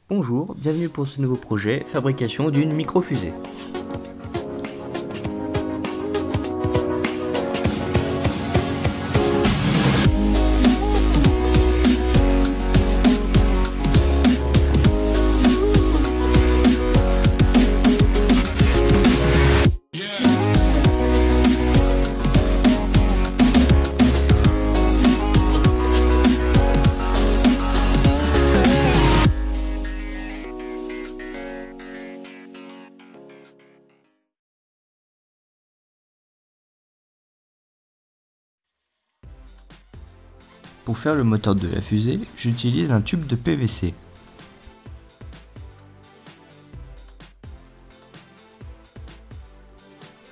Bonjour, bienvenue pour ce nouveau projet, fabrication d'une micro-fusée. Pour faire le moteur de la fusée, j'utilise un tube de PVC.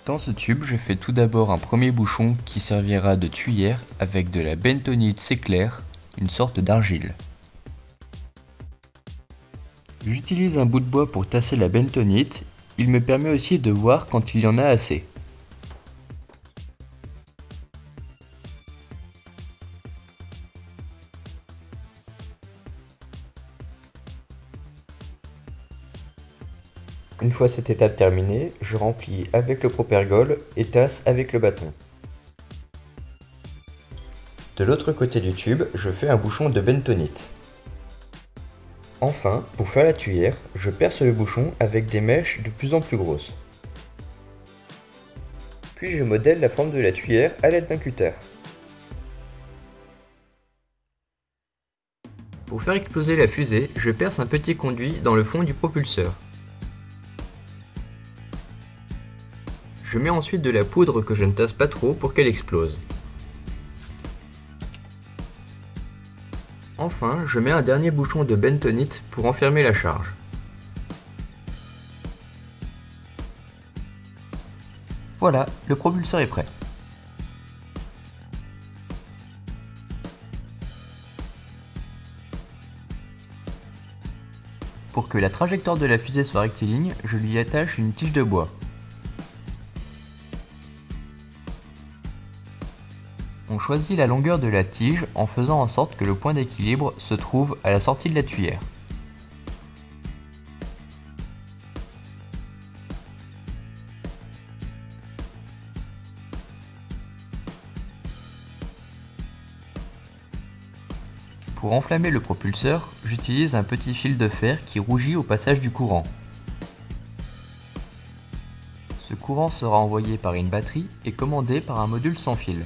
Dans ce tube, je fais tout d'abord un premier bouchon qui servira de tuyère avec de la bentonite C-clair, une sorte d'argile. J'utilise un bout de bois pour tasser la bentonite, il me permet aussi de voir quand il y en a assez. Une fois cette étape terminée, je remplis avec le propergol et tasse avec le bâton. De l'autre côté du tube, je fais un bouchon de bentonite. Enfin, pour faire la tuyère, je perce le bouchon avec des mèches de plus en plus grosses. Puis je modèle la forme de la tuyère à l'aide d'un cutter. Pour faire exploser la fusée, je perce un petit conduit dans le fond du propulseur. Je mets ensuite de la poudre que je ne tasse pas trop pour qu'elle explose. Enfin, je mets un dernier bouchon de bentonite pour enfermer la charge. Voilà, le propulseur est prêt. Pour que la trajectoire de la fusée soit rectiligne, je lui attache une tige de bois. On choisit la longueur de la tige en faisant en sorte que le point d'équilibre se trouve à la sortie de la tuyère. Pour enflammer le propulseur, j'utilise un petit fil de fer qui rougit au passage du courant. Ce courant sera envoyé par une batterie et commandé par un module sans fil.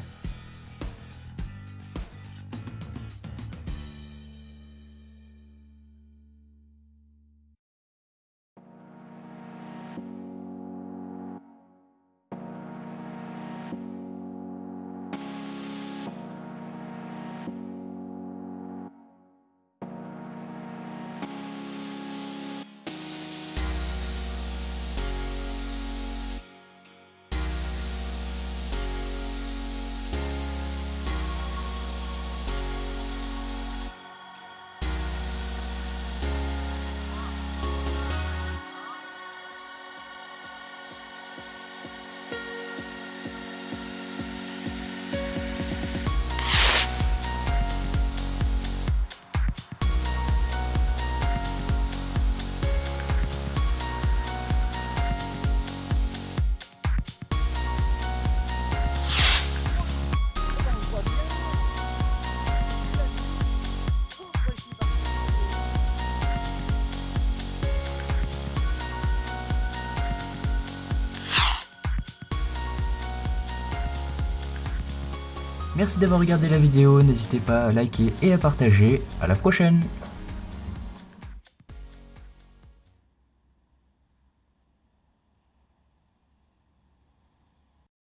Merci d'avoir regardé la vidéo, n'hésitez pas à liker et à partager. À la prochaine!